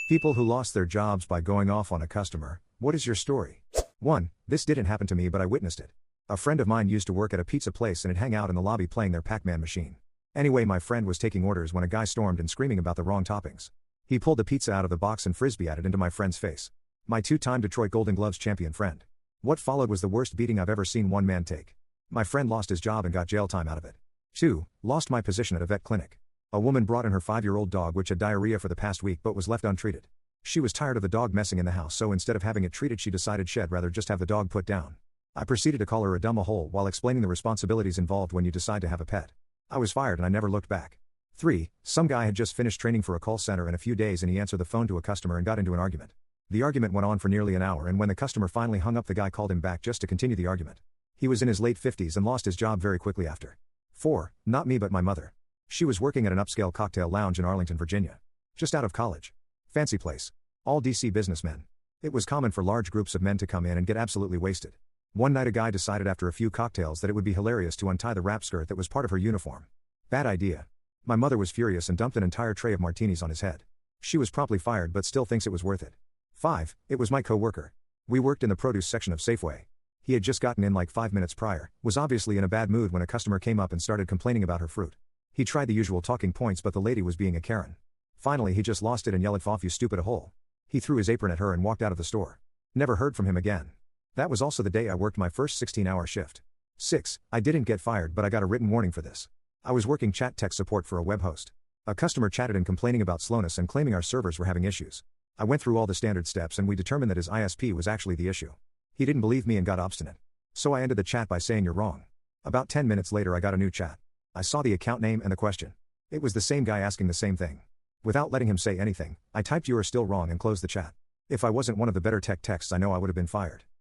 People who lost their jobs by going off on a customer. What is your story? 1. This didn't happen to me, but I witnessed it. A friend of mine used to work at a pizza place and would hang out in the lobby playing their Pac-Man machine. Anyway, my friend was taking orders when a guy stormed in screaming about the wrong toppings. He pulled the pizza out of the box and frisbee it into my friend's face. My two-time Detroit Golden Gloves champion friend. What followed was the worst beating I've ever seen one man take. My friend lost his job and got jail time out of it. 2. Lost my position at a vet clinic. A woman brought in her 5-year-old dog which had diarrhea for the past week but was left untreated. She was tired of the dog messing in the house, so instead of having it treated she decided she'd rather just have the dog put down. I proceeded to call her a dumb hole while explaining the responsibilities involved when you decide to have a pet. I was fired and I never looked back. 3. Some guy had just finished training for a call center in a few days and he answered the phone to a customer and got into an argument. The argument went on for nearly an hour, and when the customer finally hung up the guy called him back just to continue the argument. He was in his late 50s and lost his job very quickly after. 4. Not me but my mother. She was working at an upscale cocktail lounge in Arlington, Virginia. Just out of college. Fancy place. All DC businessmen. It was common for large groups of men to come in and get absolutely wasted. One night a guy decided after a few cocktails that it would be hilarious to untie the wrap skirt that was part of her uniform. Bad idea. My mother was furious and dumped an entire tray of martinis on his head. She was promptly fired but still thinks it was worth it. 5. It was my co-worker. We worked in the produce section of Safeway. He had just gotten in like 5 minutes prior, was obviously in a bad mood when a customer came up and started complaining about her fruit. He tried the usual talking points but the lady was being a Karen. Finally he just lost it and yelled, "Off you stupid a hole." He threw his apron at her and walked out of the store. Never heard from him again. That was also the day I worked my first 16-hour shift. 6. I didn't get fired but I got a written warning for this. I was working chat tech support for a web host. A customer chatted in complaining about slowness and claiming our servers were having issues. I went through all the standard steps and we determined that his ISP was actually the issue. He didn't believe me and got obstinate. So I ended the chat by saying, "You're wrong." About 10 minutes later I got a new chat. I saw the account name and the question. It was the same guy asking the same thing. Without letting him say anything, I typed "You are still wrong" and closed the chat. If I wasn't one of the better tech texts I know I would have been fired.